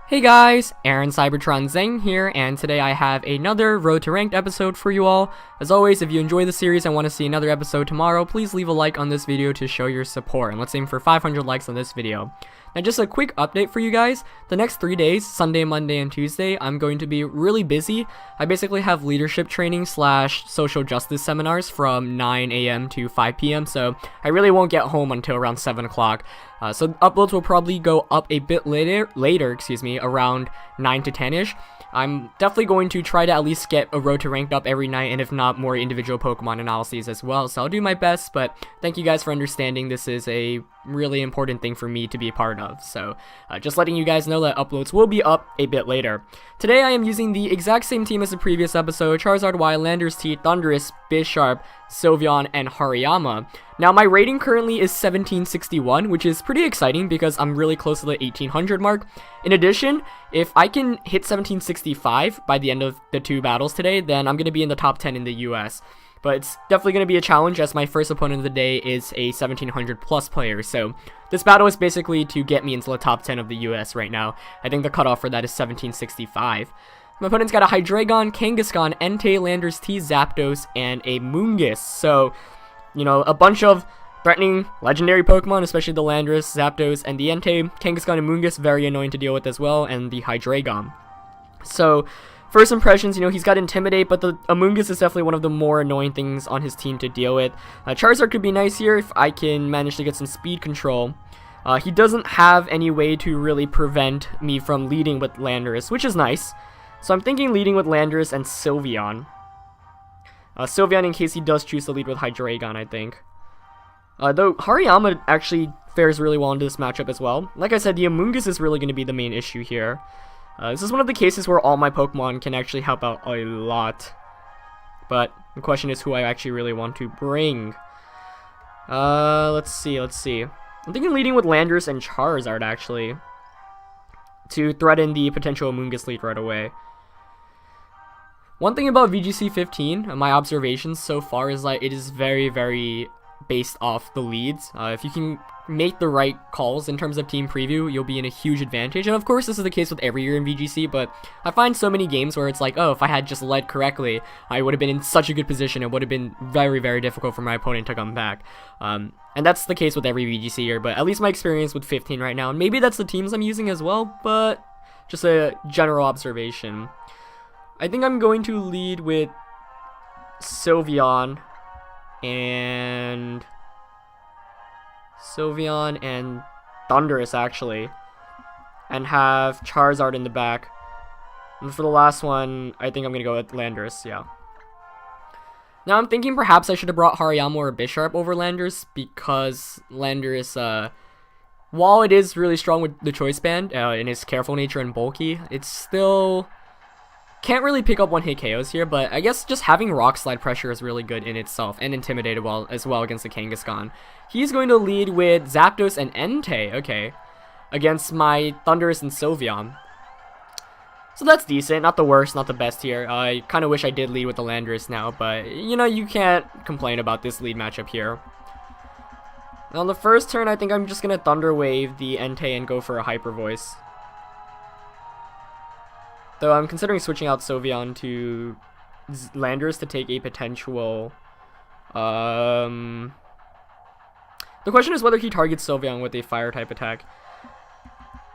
Hey guys, Aaron Cybertron Zeng here, and today I have another Road to Ranked episode for you all. As always, if you enjoy the series and want to see another episode tomorrow, please leave a like on this video to show your support, and let's aim for 500 likes on this video. Now just a quick update for you guys, the next 3 days, Sunday, Monday, and Tuesday, I'm going to be really busy. I basically have leadership training / social justice seminars from 9 a.m. to 5 p.m, so I really won't get home until around 7 o'clock. So uploads will probably go up a bit later, around 9 to 10ish. I'm definitely going to try to at least get a Road to Ranked up every night, and if not, more individual Pokemon analyses as well. So I'll do my best, but thank you guys for understanding. This is a really important thing for me to be a part of. So just letting you guys know that uploads will be up a bit later. Today I am using the exact same team as the previous episode: Charizard Y, Landorus T, Thundurus, Bisharp, Sylveon, and Hariyama. Now my rating currently is 1761, which is pretty exciting because I'm really close to the 1800 mark. In addition, if I can hit 1765 by the end of the 2 battles today, then I'm going to be in the top 10 in the US. But it's definitely going to be a challenge, as my first opponent of the day is a 1700 plus player. So this battle is basically to get me into the top 10 of the US right now. I think the cutoff for that is 1765. My opponent's got a Hydreigon, Kangaskhan, Entei, Landorus T, Zapdos, and a Moongus. So, you know, a bunch of threatening legendary Pokemon, especially the Landorus, Zapdos, and the Entei. Kangaskhan and Moongus, very annoying to deal with as well, and the Hydreigon. So, first impressions, you know, he's got Intimidate, but the Amoonguss is definitely one of the more annoying things on his team to deal with. Charizard could be nice here if I can manage to get some speed control. He doesn't have any way to really prevent me from leading with Landorus, which is nice. So I'm thinking leading with Landorus and Sylveon. Sylveon in case he does choose to lead with Hydreigon, I think. Though Hariyama actually fares really well into this matchup as well. Like I said, the Amoonguss is really going to be the main issue here. This is one of the cases where all my Pokemon can actually help out a lot. But the question is who I actually really want to bring. Let's see. I'm thinking leading with Landorus and Charizard, actually, to threaten the potential Amoonguss lead right away. One thing about VGC 15, my observations so far, is that it is very, very based off the leads. If you can make the right calls in terms of team preview, you'll be in a huge advantage. And of course, this is the case with every year in VGC, but I find so many games where it's like, oh, if I had just led correctly, I would have been in such a good position. It would have been very, very difficult for my opponent to come back. And that's the case with every VGC year, but at least my experience with 15 right now, and maybe that's the teams I'm using as well, but just a general observation. I think I'm going to lead with Sylveon and Thundurus, actually, and have Charizard in the back. And for the last one, I think I'm going to go with Landorus, yeah. Now I'm thinking perhaps I should have brought Hariyama or Bisharp over Landorus, because Landorus, while it is really strong with the Choice Band, in its careful nature and bulky, it's still can't really pick up one-hit KOs here, but I guess just having Rock Slide pressure is really good in itself, and Intimidate as well against the Kangaskhan. He's going to lead with Zapdos and Entei, okay, against my Thundurus and Sylveon. So that's decent, not the worst, not the best here. I kind of wish I did lead with the Landorus now, but, you know, you can't complain about this lead matchup here. Now on the first turn, I think I'm just going to Thunder Wave the Entei and go for a Hyper Voice. Though I'm considering switching out Sylveon to Landorus to take a potential... The question is whether he targets Sylveon with a Fire-type attack.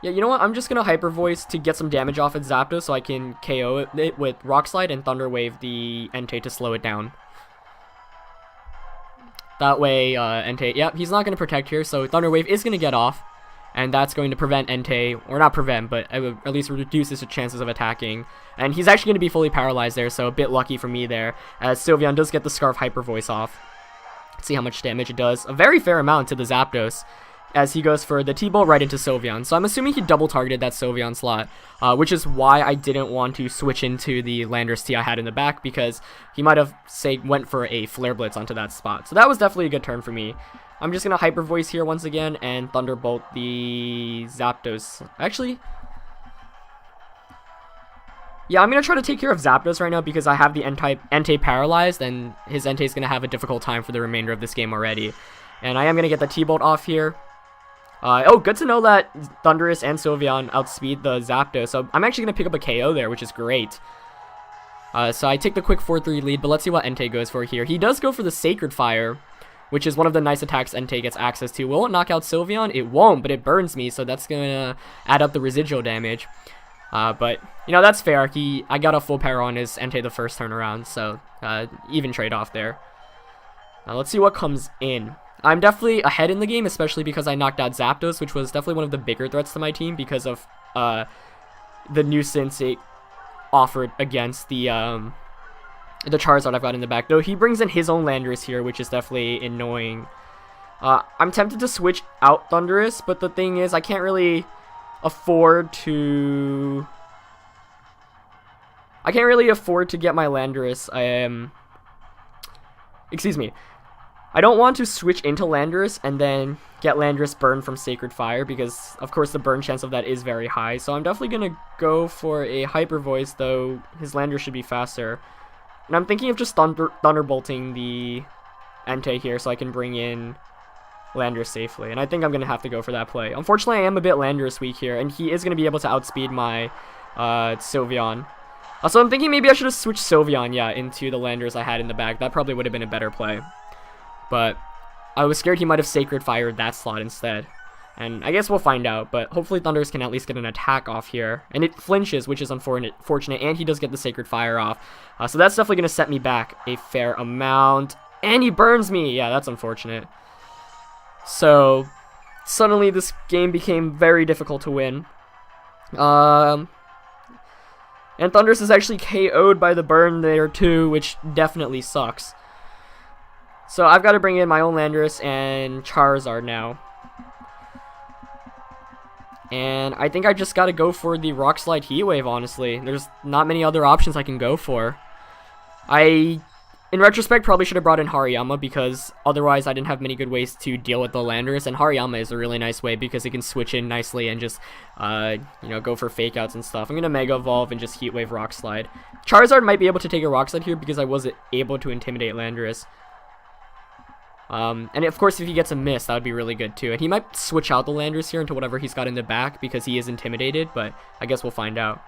Yeah, you know what? I'm just going to Hyper Voice to get some damage off at Zapdos so I can KO it with Rock Slide and Thunder Wave the Entei to slow it down. That way, Entei... Yep, he's not going to protect here, so Thunder Wave is going to get off. And that's going to prevent Entei, or not prevent, but at least reduce his chances of attacking. And he's actually going to be fully paralyzed there, so a bit lucky for me there, as Sylveon does get the Scarf Hyper Voice off. Let's see how much damage it does. A very fair amount to the Zapdos, as he goes for the T-Bolt right into Sylveon. So I'm assuming he double targeted that Sylveon slot, which is why I didn't want to switch into the Landorus T I had in the back, because he might have, say, went for a Flare Blitz onto that spot. So that was definitely a good turn for me. I'm just going to Hyper Voice here once again and Thunderbolt the Zapdos. Actually, yeah, I'm going to try to take care of Zapdos right now because I have the Entei paralyzed, and his Entei is going to have a difficult time for the remainder of this game already. And I am going to get the T-Bolt off here. Oh, good to know that Thundurus and Sylveon outspeed the Zapdos, so I'm actually going to pick up a KO there, which is great. So I take the quick 4-3 lead, but let's see what Entei goes for here. He does go for the Sacred Fire, which is one of the nice attacks Entei gets access to. Will it knock out Sylveon? It won't, but it burns me, so that's going to add up the residual damage. But, you know, that's fair. I got a full power on his Entei the first turn around, so even trade-off there. Now let's see what comes in. I'm definitely ahead in the game, especially because I knocked out Zapdos, which was definitely one of the bigger threats to my team because of the nuisance it offered against the Charizard I've got in the back. Though he brings in his own Landorus here, which is definitely annoying. I'm tempted to switch out Thundurus, but the thing is I can't really afford to... I can't really afford to get my Landorus. Excuse me. I don't want to switch into Landorus and then get Landorus burned from Sacred Fire because, of course, the burn chance of that is very high. So I'm definitely going to go for a Hyper Voice, though his Landorus should be faster. And I'm thinking of just Thunderbolting the Entei here so I can bring in Landorus safely. And I think I'm going to have to go for that play. Unfortunately, I am a bit Landorus weak here, and he is going to be able to outspeed my Sylveon. So I'm thinking maybe I should have switched Sylveon, yeah, into the Landorus I had in the back. That probably would have been a better play. But I was scared he might have Sacred Fired that slot instead. And I guess we'll find out, but hopefully Thundurus can at least get an attack off here. And it flinches, which is unfortunate, and he does get the Sacred Fire off. So that's definitely going to set me back a fair amount. And he burns me! Yeah, that's unfortunate. So, suddenly this game became very difficult to win. And Thundurus is actually KO'd by the burn there too, which definitely sucks. So I've got to bring in my own Landorus and Charizard now. And I think I just got to go for the Rock Slide Heat Wave, honestly. There's not many other options I can go for. In retrospect, probably should have brought in Hariyama because otherwise I didn't have many good ways to deal with the Landorus. And Hariyama is a really nice way because it can switch in nicely and just, you know, go for fake outs and stuff. I'm going to Mega Evolve and just Heat Wave Rock Slide. Charizard might be able to take a Rock Slide here because I wasn't able to intimidate Landorus. And of course, if he gets a miss, that would be really good too. And he might switch out the Landorus here into whatever he's got in the back because he is intimidated, but I guess we'll find out.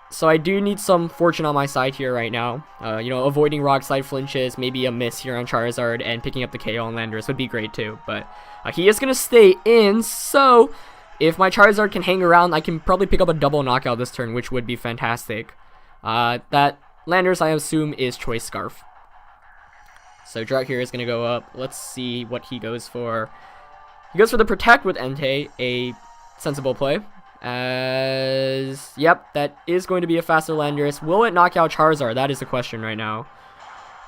So I do need some fortune on my side here right now. You know, avoiding Rock Slide flinches, maybe a miss here on Charizard, and picking up the KO on Landorus would be great too. But he is going to stay in, so if my Charizard can hang around, I can probably pick up a double knockout this turn, which would be fantastic. That Landorus, I assume, is Choice Scarf. So Drought here is going to go up. Let's see what he goes for. He goes for the Protect with Entei, a sensible play. Yep, that is going to be a faster Landorus. Will it knock out Charizard? That is the question right now.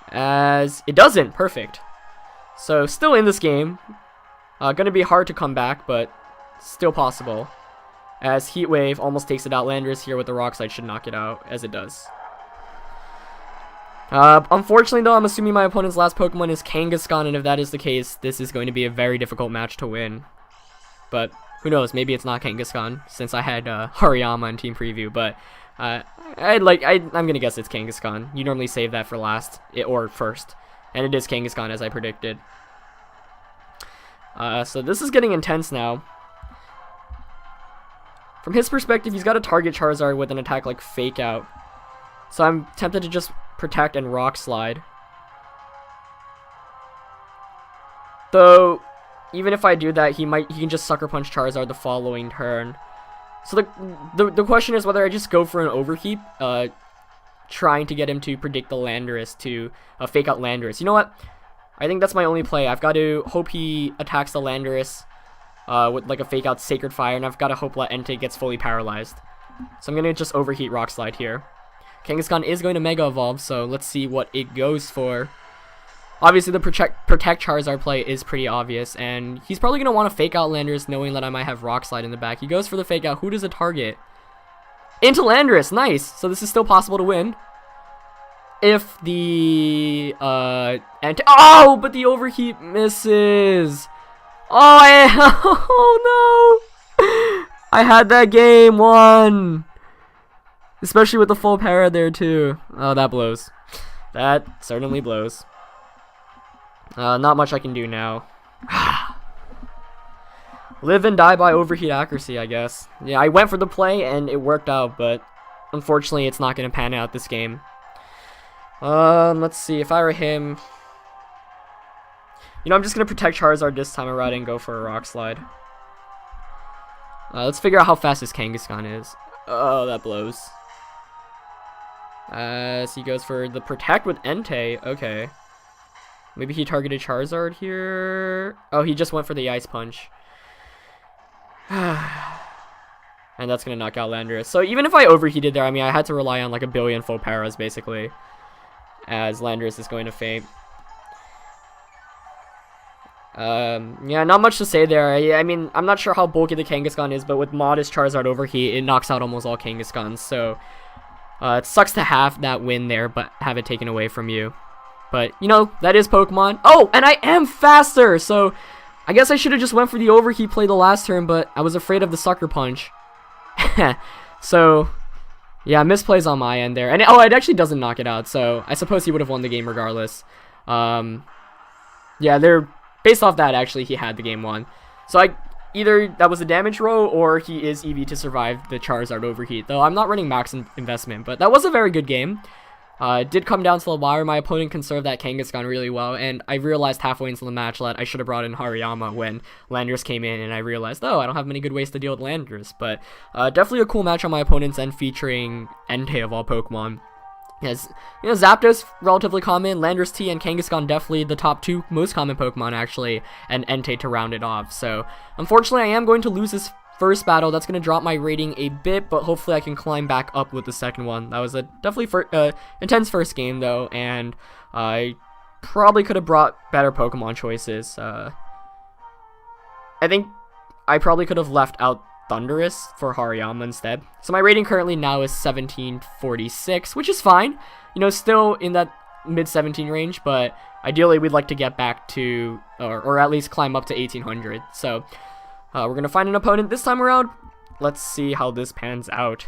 As it doesn't. Perfect. So still in this game. Going to be hard to come back, but still possible. As Heat Wave almost takes it out. Landorus here with the Rock Slide should knock it out, as it does. Unfortunately, though, I'm assuming my opponent's last Pokemon is Kangaskhan, and if that is the case, this is going to be a very difficult match to win. But who knows? Maybe it's not Kangaskhan, since I had Hariyama in Team Preview. But I'm gonna guess it's Kangaskhan. You normally save that for last or first, and it is Kangaskhan as I predicted. So this is getting intense now. From his perspective, he's got to target Charizard with an attack like Fake Out. So I'm tempted to just Protect and Rock Slide. Though, even if I do that, he can just Sucker Punch Charizard the following turn. So the question is whether I just go for an Overheat, trying to get him to predict the Landorus to Fake Out Landorus. You know what? I think that's my only play. I've got to hope he attacks the Landorus with like a Fake Out Sacred Fire, and I've got to hope that Entei gets fully paralyzed. So I'm going to just Overheat Rock Slide here. Kangaskhan is going to Mega Evolve, so let's see what it goes for. Obviously, the Protect Charizard play is pretty obvious, and he's probably going to want to Fake Out Landorus knowing that I might have Rock Slide in the back. He goes for the Fake Out. Who does it target? Into Landorus! Nice! So this is still possible to win. If the... oh, but the Overheat misses! Oh, oh no! I had that game won! Especially with the full para there too. Oh, that blows. That certainly blows. Not much I can do now. Live and die by overheat accuracy, I guess. Yeah, I went for the play and it worked out, but unfortunately it's not going to pan out this game. Let's see, if I were him... You know, I'm just going to protect Charizard this time around and go for a Rock Slide. Let's figure out how fast this Kangaskhan is. Oh, that blows. So he goes for the Protect with Entei. Okay. Maybe he targeted Charizard here. Oh, he just went for the Ice Punch. And that's going to knock out Landorus. So even if I overheated there, I mean, I had to rely on like a billion full paras, basically. As Landorus is going to faint. Yeah, not much to say there. I mean, I'm not sure how bulky the Kangaskhan is, but with modest Charizard overheat, it knocks out almost all Kangaskhan's. So, it sucks to have that win there, but have it taken away from you. But, you know, that is Pokemon. Oh, and I am faster! So, I guess I should have just went for the overheat play the last turn, but I was afraid of the Sucker Punch. So, yeah, misplays on my end there. And, oh, it actually doesn't knock it out, so I suppose he would have won the game regardless. Yeah, they're... Based off that, actually, he had the game won. So either that was a damage row, or he is EV to survive the Charizard overheat. Though I'm not running max investment, but that was a very good game. It did come down to the wire. My opponent conserved that Kangaskhan really well, and I realized halfway into the match that I should have brought in Hariyama when Landorus came in, and I realized, oh, I don't have many good ways to deal with Landorus. But definitely a cool match on my opponent's end, featuring Entei of all Pokemon. Yes, you know, Zapdos relatively common, Landorus T and Kangaskhan definitely the top two most common Pokemon actually, and Entei to round it off. So, unfortunately, I am going to lose this first battle. That's going to drop my rating a bit, but hopefully I can climb back up with the second one. That was a definitely intense first game though, and I probably could have brought better Pokemon choices. I think I probably could have left out Thundurus for Hariyama instead. So my rating currently now is 1746, which is fine. You know, still in that mid-17 range, but ideally we'd like to get back to, or at least climb up to 1800. So we're going to find an opponent this time around. Let's see how this pans out.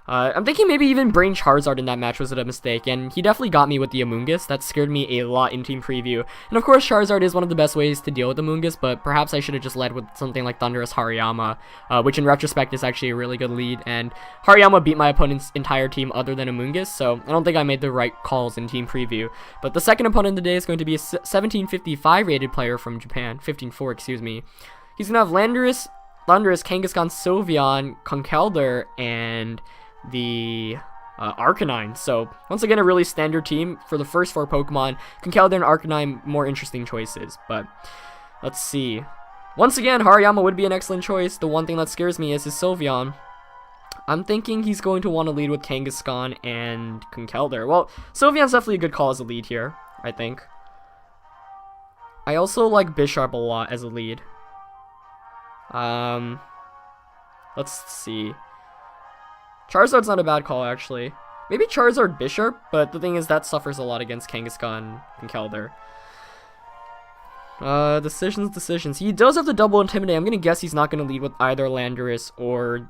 I'm thinking maybe even bring Charizard in that match was a mistake, and he definitely got me with the Amoonguss. That scared me a lot in Team Preview. And of course, Charizard is one of the best ways to deal with Amoonguss, but perhaps I should have just led with something like Thundurus Hariyama, which in retrospect is actually a really good lead, and Hariyama beat my opponent's entire team other than Amoonguss, so I don't think I made the right calls in Team Preview. But the second opponent of the day is going to be a 1755 rated player from Japan, 15-4, excuse me. He's going to have Landorus, Thundurus, Kangaskhan, Sylveon, Conkeldurr, and the Arcanine. So once again, a really standard team for the first four Pokemon. Conkeldurr and Arcanine more interesting choices, but let's see. Once again, Hariyama would be an excellent choice. The one thing that scares me is his Sylveon. I'm thinking he's going to want to lead with Kangaskhan and Conkeldurr. Well, Sylveon's definitely a good call as a lead here, I think. I also like Bisharp a lot as a lead. Let's see. Charizard's not a bad call, actually. Maybe Charizard Bisharp, but the thing is that suffers a lot against Kangaskhan and Conkeldurr. Decisions. He does have the double Intimidate. I'm gonna guess he's not gonna lead with either Landorus or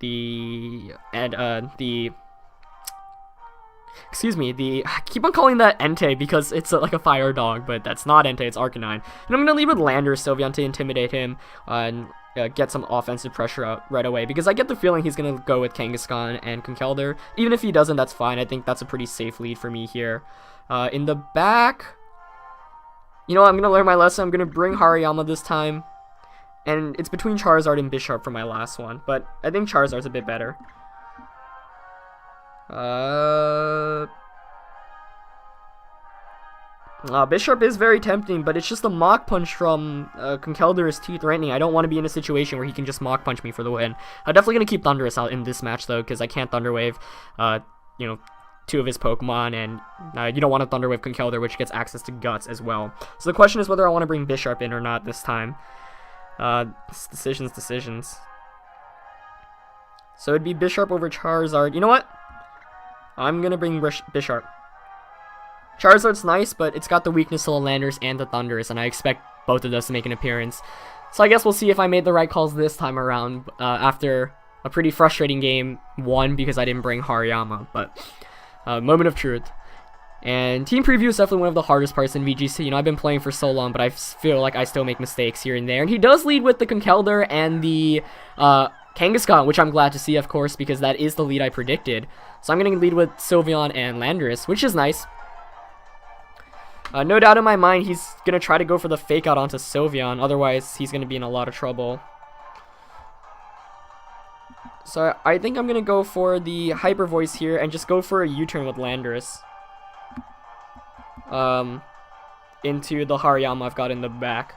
I keep on calling that Entei because it's like a fire dog, but that's not Entei, it's Arcanine. And I'm gonna lead with Landorus Sylveon to intimidate him, and get some offensive pressure out right away, because I get the feeling he's going to go with Kangaskhan and Conkeldurr. Even if he doesn't, that's fine. I think that's a pretty safe lead for me here. In the back, you know, I'm going to learn my lesson. I'm going to bring Hariyama this time, and it's between Charizard and Bisharp for my last one, but I think Charizard's a bit better. Bisharp is very tempting, but it's just a Mach Punch from Conkeldurr is too threatening. I don't want to be in a situation where he can just Mach Punch me for the win. I'm definitely going to keep Thundurus out in this match, though, because I can't Thunder Wave, you know, two of his Pokemon, and you don't want to Thunder Wave Conkeldurr, which gets access to Guts as well. So the question is whether I want to bring Bisharp in or not this time. Decisions. So it'd be Bisharp over Charizard. You know what? I'm going to bring Bisharp. Charizard's nice, but it's got the weakness to the Landorus and the Thundurus, and I expect both of those to make an appearance. So I guess we'll see if I made the right calls this time around, after a pretty frustrating game 1 because I didn't bring Hariyama, but moment of truth. And team preview is definitely one of the hardest parts in VGC. You know, I've been playing for so long, but I feel like I still make mistakes here and there. And he does lead with the Conkeldurr and the Kangaskhan, which I'm glad to see, of course, because that is the lead I predicted. So I'm going to lead with Sylveon and Landorus, which is nice. No doubt in my mind, he's going to try to go for the fake out onto Sylveon. Otherwise, he's going to be in a lot of trouble. So I think I'm going to go for the Hyper Voice here and just go for a U-turn with Landorus. Into the Hariyama I've got in the back.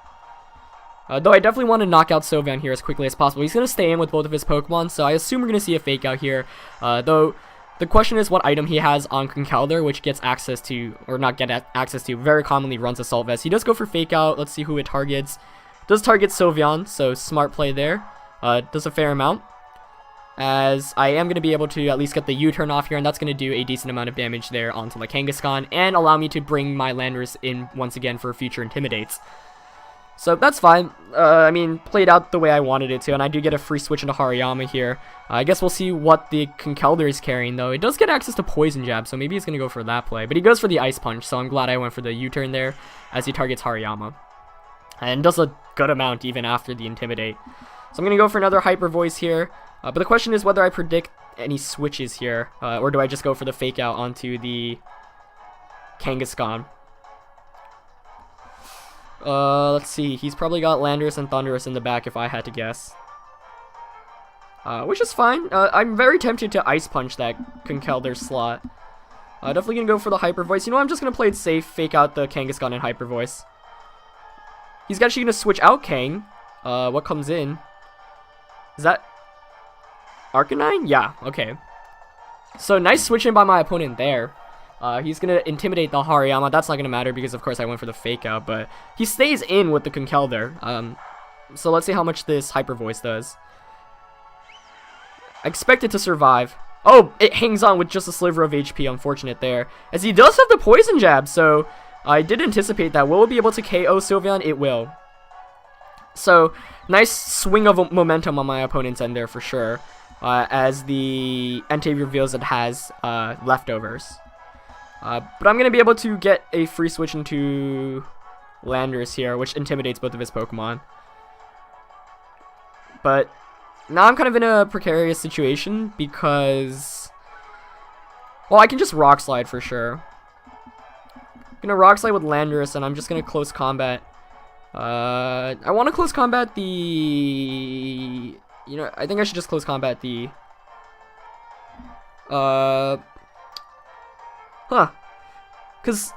Though I definitely want to knock out Sylveon here as quickly as possible. He's going to stay in with both of his Pokemon, so I assume we're going to see a fake out here. Though the question is what item he has on Conkeldurr, which gets access to, or not get access to, very commonly runs Assault Vest. He does go for fake out. Let's see who it targets. Does target Sylveon, so smart play there. Does a fair amount, as I am going to be able to at least get the U-turn off here, and that's going to do a decent amount of damage there onto the Kangaskhan, and allow me to bring my Landorus in once again for future Intimidates. So that's fine. I mean, played out the way I wanted it to, and I do get a free switch into Hariyama here. I guess we'll see what the Conkeldurr is carrying, though. It does get access to Poison Jab, so maybe he's going to go for that play. But he goes for the Ice Punch, so I'm glad I went for the U-turn there, as he targets Hariyama. And does a good amount even after the Intimidate. So I'm going to go for another Hyper Voice here. But the question is whether I predict any switches here, or do I just go for the fake out onto the Kangaskhan. Let's see. He's probably got Landorus and Thundurus in the back if I had to guess. Which is fine. I'm very tempted to Ice Punch that Conkeldurr slot. Definitely gonna go for the Hyper Voice. You know, I'm just gonna play it safe, fake out the Kangaskhan and Hyper Voice. He's actually gonna switch out Kang. What comes in? Is that Arcanine? Yeah, okay. So nice switching by my opponent there. He's gonna intimidate the Hariyama. That's not gonna matter because of course I went for the fake out, but he stays in with the Conkeldurr. So let's see how much this Hyper Voice does. I expect it to survive. Oh, it hangs on with just a sliver of HP. Unfortunate there, as he does have the Poison Jab. So I did anticipate that. Will it be able to KO Sylveon? It will. So nice swing of momentum on my opponent's end there for sure. As the Entei reveals it has leftovers. But I'm going to be able to get a free switch into Landorus here, which intimidates both of his Pokemon. But now I'm kind of in a precarious situation because, well, I can just Rock Slide for sure. I'm going to Rock Slide with Landorus, and I'm just going to close combat. I want to close combat the, you know, I think I should just close combat the, because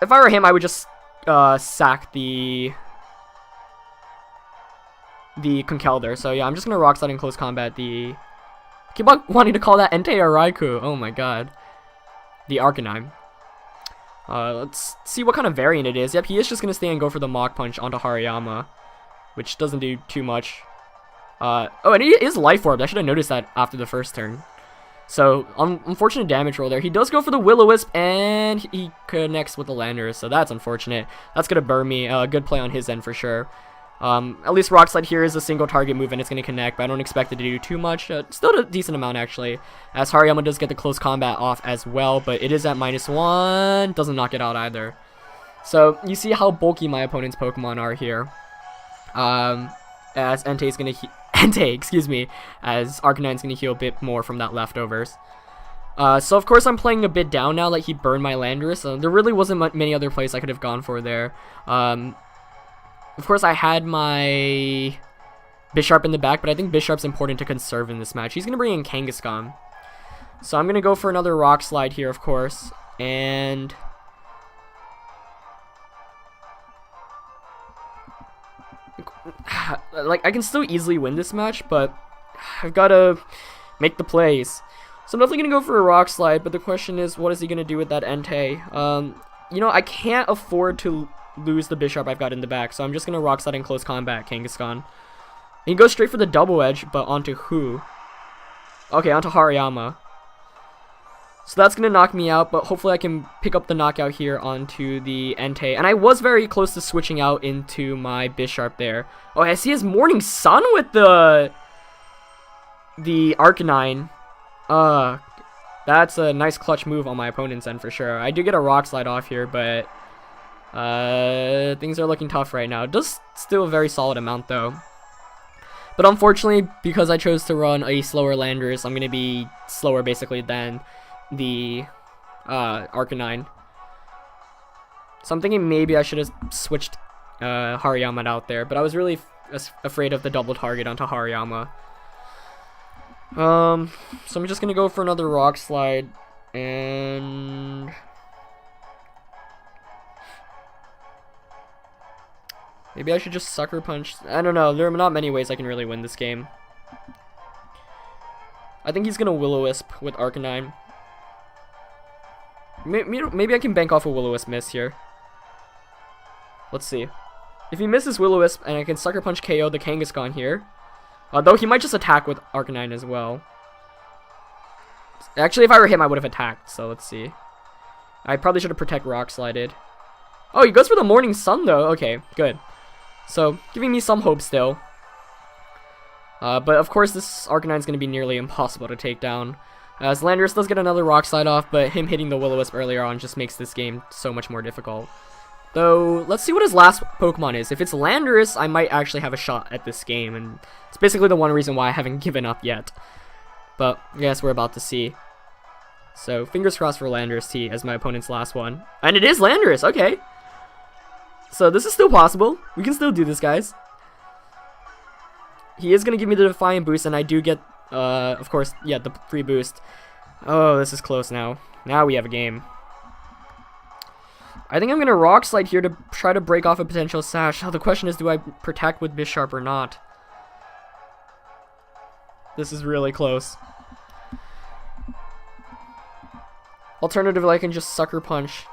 if I were him, I would just sack the Conkeldurr. So yeah, I'm just gonna Rock Slide and close combat the. I keep on wanting to call that Entei or Raikou. Oh my god, the Arcanine. Let's see what kind of variant it is. Yep, he is just gonna stay and go for the Mach Punch onto Hariyama, which doesn't do too much. Oh, and he is Life Orb. I should have noticed that after the first turn. So, unfortunate damage roll there. He does go for the Will-O-Wisp, and he connects with the Landorus, so that's unfortunate. That's going to burn me. Good play on his end for sure. At least Rock Slide here is a single target move, and it's going to connect, but I don't expect it to do too much. Still a decent amount, actually, as Hariyama does get the close combat off as well, but it is at -1. Doesn't knock it out either. So, you see how bulky my opponent's Pokemon are here. As Entei's going to... Entei, excuse me, as Arcanine's going to heal a bit more from that leftovers. So of course I'm playing a bit down now, like he burned my Landorus. There really wasn't many other plays I could have gone for there. Of course I had my Bisharp in the back, but I think Bisharp's important to conserve in this match. He's going to bring in Kangaskhan. So I'm going to go for another Rock Slide here, of course, and... like, I can still easily win this match, but I've got to make the plays. So I'm definitely going to go for a Rock Slide, but the question is, what is he going to do with that Entei? You know, I can't afford to lose the Bisharp I've got in the back, so I'm just going to Rock Slide in close combat Kangaskhan. And he goes straight for the Double Edge, but onto who? Okay, onto Hariyama. So that's going to knock me out, but hopefully I can pick up the knockout here onto the Entei. And I was very close to switching out into my Bisharp there. Oh, I see his Morning Sun with the Arcanine. That That's a nice clutch move on my opponent's end for sure. I do get a Rock Slide off here, but things are looking tough right now. Does still a very solid amount though. But unfortunately, because I chose to run a slower Landorus, I'm going to be slower basically than the Arcanine. So I'm thinking maybe I should have switched Hariyama out there, but I was really afraid of the double target onto Hariyama. So I'm just going to go for another Rock Slide, and maybe I should just Sucker Punch. I don't know. There are not many ways I can really win this game. I think he's going to Will-O-Wisp with Arcanine. Maybe I can bank off a Will-O-Wisp miss here. Let's see. If he misses Will-O-Wisp and I can Sucker Punch KO the Kangaskhan here. Though he might just attack with Arcanine as well. Actually, if I were him, I would have attacked. So let's see. I probably should have Protect Rock Slided. Oh, he goes for the Morning Sun though. Okay, good. So, giving me some hope still. But of course, this Arcanine's going to be nearly impossible to take down. As Landorus does get another Rock Slide off, but him hitting the Will-O-Wisp earlier on just makes this game so much more difficult. Though, let's see what his last Pokemon is. If it's Landorus, I might actually have a shot at this game, and it's basically the one reason why I haven't given up yet. But, I guess we're about to see. So, fingers crossed for Landorus T as my opponent's last one. And it is Landorus, okay! So, this is still possible. We can still do this, guys. He is going to give me the Defiant boost, and I do get, of course, yeah, the free boost. Oh, this is close now. Now we have a game. I think I'm going to Rock Slide here to try to break off a potential Sash. Oh, the question is, do I Protect with Bisharp or not? This is really close. Alternatively, I can just Sucker Punch.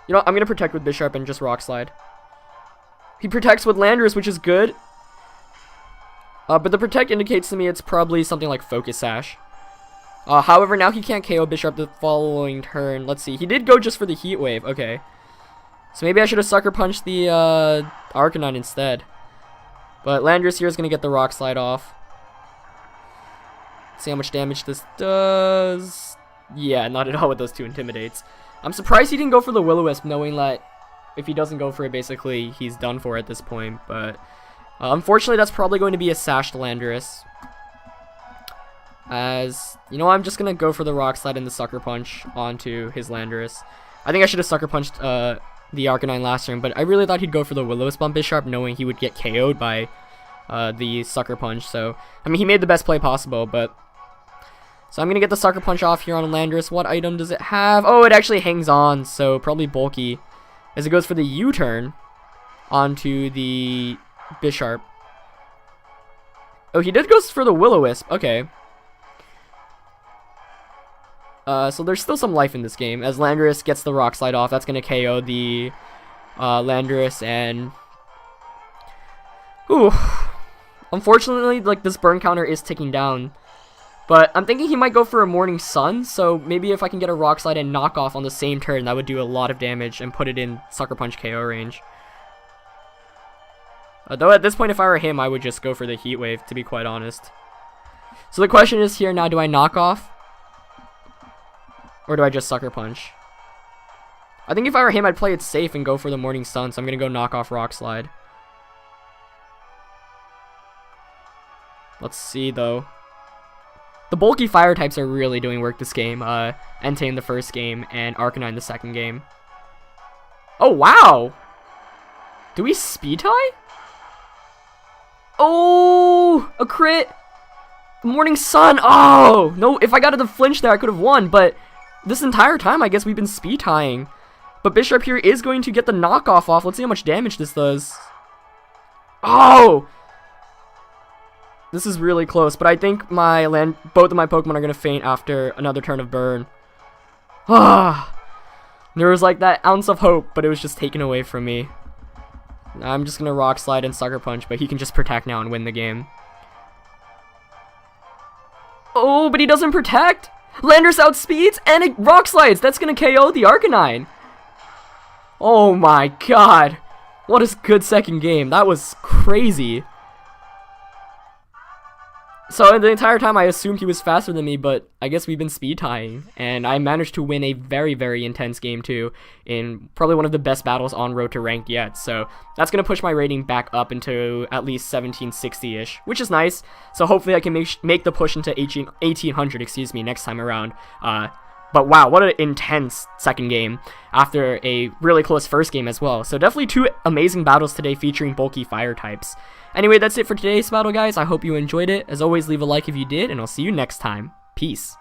You know, I'm going to Protect with Bisharp and just Rock Slide. He protects with Landorus, which is good. But the Protect indicates to me it's probably something like Focus Sash. However, now he can't KO Bisharp the following turn. Let's see. He did go just for the Heat Wave. Okay. So maybe I should have Sucker Punched the Arcanine instead. But Landorus here is going to get the Rock Slide off. See how much damage this does. Yeah, not at all with those two Intimidates. I'm surprised he didn't go for the Will-O-Wisp, knowing that if he doesn't go for it, basically, he's done for at this point. But unfortunately, that's probably going to be a Sashed Landorus. As, you know, I'm just going to go for the Rock Slide and the Sucker Punch onto his Landorus. I think I should have Sucker Punched the Arcanine last turn, but I really thought he'd go for the Will-O-Wisp on Bisharp, knowing he would get KO'd by the Sucker Punch. So, I mean, he made the best play possible, but... So I'm going to get the Sucker Punch off here on Landorus. What item does it have? Oh, it actually hangs on, so probably bulky. As it goes for the U-turn onto the Bisharp. Oh, he did go for the Will-O-Wisp. Okay. So there's still some life in this game. As Landorus gets the Rock Slide off, that's going to KO the Landorus, and... Ooh. Unfortunately, like, this burn counter is ticking down. But I'm thinking he might go for a Morning Sun, so maybe if I can get a Rock Slide and Knock Off on the same turn, that would do a lot of damage and put it in Sucker Punch KO range. Though at this point, if I were him, I would just go for the Heat Wave, to be quite honest. So the question is here now, do I Knock Off? Or do I just Sucker Punch? I think if I were him, I'd play it safe and go for the Morning Sun, so I'm going to go Knock Off Rock Slide. Let's see, though. The bulky fire types are really doing work this game. Entei in the first game and Arcanine the second game. Oh, wow! Do we speed tie? Oh! A crit! Morning Sun! Oh! No, if I got the flinch there, I could have won, but this entire time, I guess we've been speed tying. But Bisharp here is going to get the knockoff off. Let's see how much damage this does. Oh! This is really close, but I think both of my Pokemon are going to faint after another turn of burn. Ah, there was like that ounce of hope, but it was just taken away from me. I'm just going to Rock Slide and Sucker Punch, but he can just Protect now and win the game. Oh, but he doesn't Protect! Landorus outspeeds, and it Rock Slides! That's going to KO the Arcanine! Oh my god! What a good second game. That was crazy. So the entire time I assumed he was faster than me, but I guess we've been speed tying, and I managed to win a very, very intense game too, in probably one of the best battles on Road to Ranked yet. So that's going to push my rating back up into at least 1760-ish, which is nice. So hopefully I can make the push into 1800, excuse me, next time around. But wow, what an intense second game after a really close first game as well. So definitely two amazing battles today featuring bulky fire types. Anyway, that's it for today's battle, guys. I hope you enjoyed it. As always, leave a like if you did, and I'll see you next time. Peace.